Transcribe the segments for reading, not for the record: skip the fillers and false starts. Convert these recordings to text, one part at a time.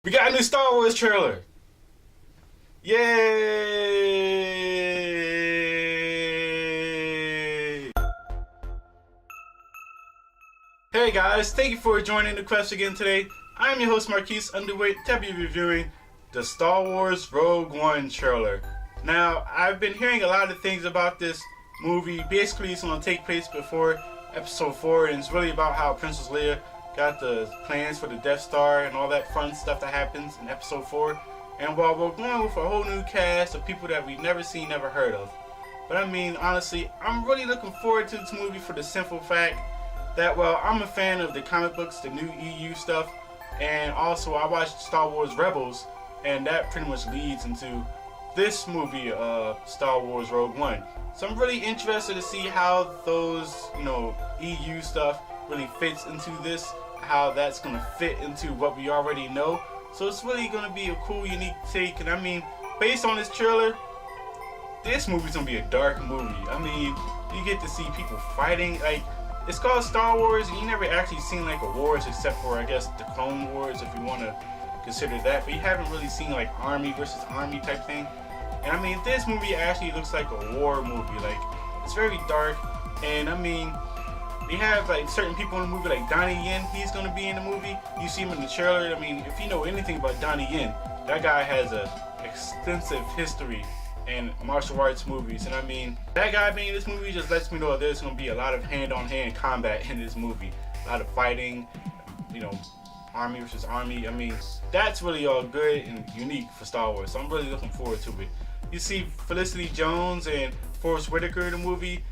We got a new Star Wars trailer. Yay! Hey guys, thank you for joining the quest again today. I'm your host Marquise Underwood to be reviewing the Star Wars Rogue One trailer. Now, I've been hearing a lot of things about this movie. Basically, it's going to take place before Episode 4, and it's really about how Princess Leia got the plans for the Death Star and all that fun stuff that happens in Episode 4. And while we're going with a whole new cast of people that we've never seen, never heard of. But I mean, honestly, I'm really looking forward to this movie for the simple fact that, well, I'm a fan of the comic books, the new EU stuff, and also I watched Star Wars Rebels, and that pretty much leads into this movie, Star Wars Rogue One. So I'm really interested to see how those, EU stuff really fits into this, how that's going to fit into what we already know. So it's really going to be a cool, unique take. And I mean, based on this trailer, this movie's going to be a dark movie. I mean, you get to see people fighting. Like, it's called Star Wars, and you never actually seen like a wars except for, I guess, the Clone Wars, if you want to consider that. But you haven't really seen like army versus army type thing. And I mean, this movie actually looks like a war movie. Like, it's very dark. And I mean, we have like certain people in the movie, like Donnie Yen. He's gonna be in the movie. You see him in the trailer. I mean, if you know anything about Donnie Yen, that guy has a extensive history in martial arts movies. And I mean, that guy being in this movie just lets me know that there's gonna be a lot of hand-on-hand combat in this movie. A lot of fighting, army versus army. I mean, that's really all good and unique for Star Wars. So I'm really looking forward to it. You see Felicity Jones and Forrest Whitaker in the movie.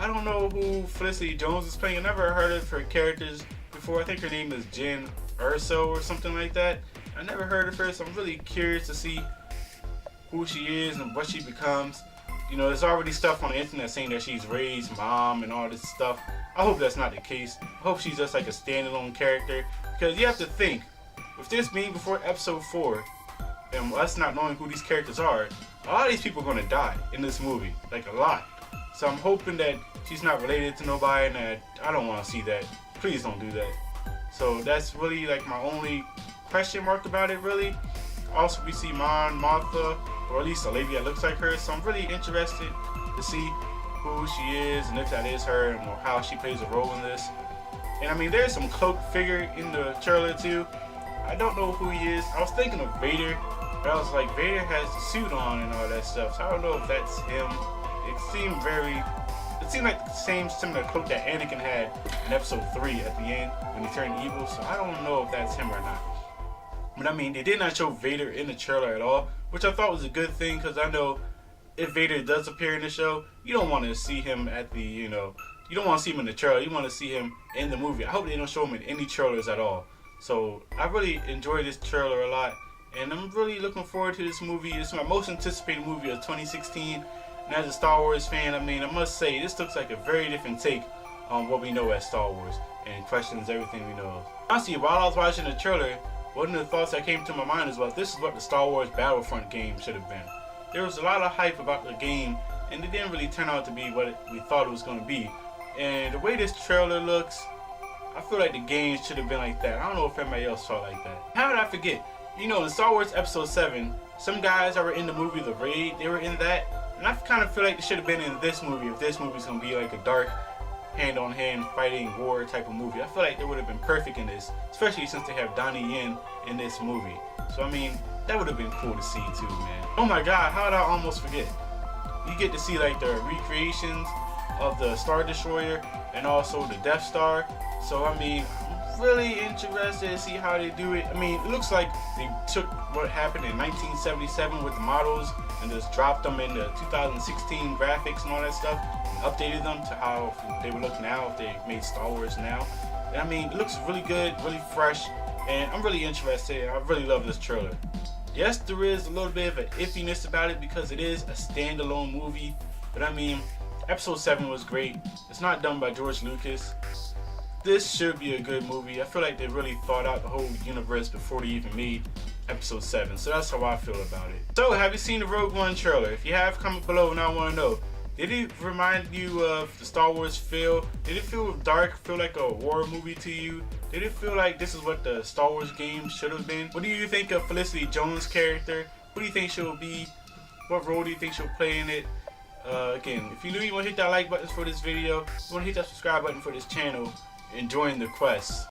I don't know who Felicity Jones is playing. I never heard of her characters before. I think her name is Jen Erso or something like that. I never heard of her, so I'm really curious to see who she is and what she becomes. There's already stuff on the internet saying that she's Rey's mom and all this stuff. I hope that's not the case. I hope she's just like a standalone character, because you have to think, with this being before Episode 4, and us not knowing who these characters are, a lot of these people are going to die in this movie, like a lot. So I'm hoping that she's not related to nobody, and that I don't want to see that. Please don't do that. So that's really like my only question mark about it, really. Also, we see Mon Mothma, or at least a lady that looks like her. So I'm really interested to see who she is and if that is her, and how she plays a role in this. And I mean, there's some cloaked figure in the trailer too. I don't know who he is. I was thinking of Vader, but I was like, Vader has the suit on and all that stuff. So I don't know if that's him. It seemed like the same similar cloak that Anakin had in Episode 3 at the end when he turned evil. So I don't know if that's him or not. But I mean, they did not show Vader in the trailer at all, which I thought was a good thing, because I know if Vader does appear in the show, you don't want to see him at the, you don't want to see him in the trailer. You want to see him in the movie. I hope they don't show him in any trailers at all. So I really enjoyed this trailer a lot, and I'm really looking forward to this movie. It's my most anticipated movie of 2016. And as a Star Wars fan, I mean, I must say, this looks like a very different take on what we know as Star Wars, and questions everything we know. Honestly, while I was watching the trailer, one of the thoughts that came to my mind is, well, this is what the Star Wars Battlefront game should have been. There was a lot of hype about the game, and it didn't really turn out to be what we thought it was going to be. And the way this trailer looks, I feel like the game should have been like that. I don't know if anybody else felt like that. How did I forget? In Star Wars Episode 7, some guys that were in the movie The Raid, they were in that. And I kind of feel like they should have been in this movie, if this movie's going to be like a dark, hand-on-hand fighting war type of movie. I feel like they would have been perfect in this, especially since they have Donnie Yen in this movie. So I mean, that would have been cool to see too, man. Oh my god, how did I almost forget? You get to see like the recreations of the Star Destroyer and also the Death Star. So I mean, I'm really interested to see how they do it. I mean, it looks like they took what happened in 1977 with the models and just dropped them in the 2016 graphics and all that stuff, and updated them to how they would look now if they made Star Wars now. And I mean, it looks really good, really fresh, and I'm really interested. I really love this trailer. Yes, there is a little bit of an iffiness about it because it is a standalone movie, but I mean, Episode 7 was great. It's not done by George Lucas. This should be a good movie. I feel like they really thought out the whole universe before they even made Episode 7. So that's how I feel about it. So, have you seen the Rogue One trailer? If you have, comment below and I want to know. Did it remind you of the Star Wars feel? Did it feel dark, feel like a war movie to you? Did it feel like this is what the Star Wars game should have been? What do you think of Felicity Jones' character? Who do you think she'll be? What role do you think she'll play in it? Again, if you're new, you want to hit that like button for this video. You want to hit that subscribe button for this channel and join the quest.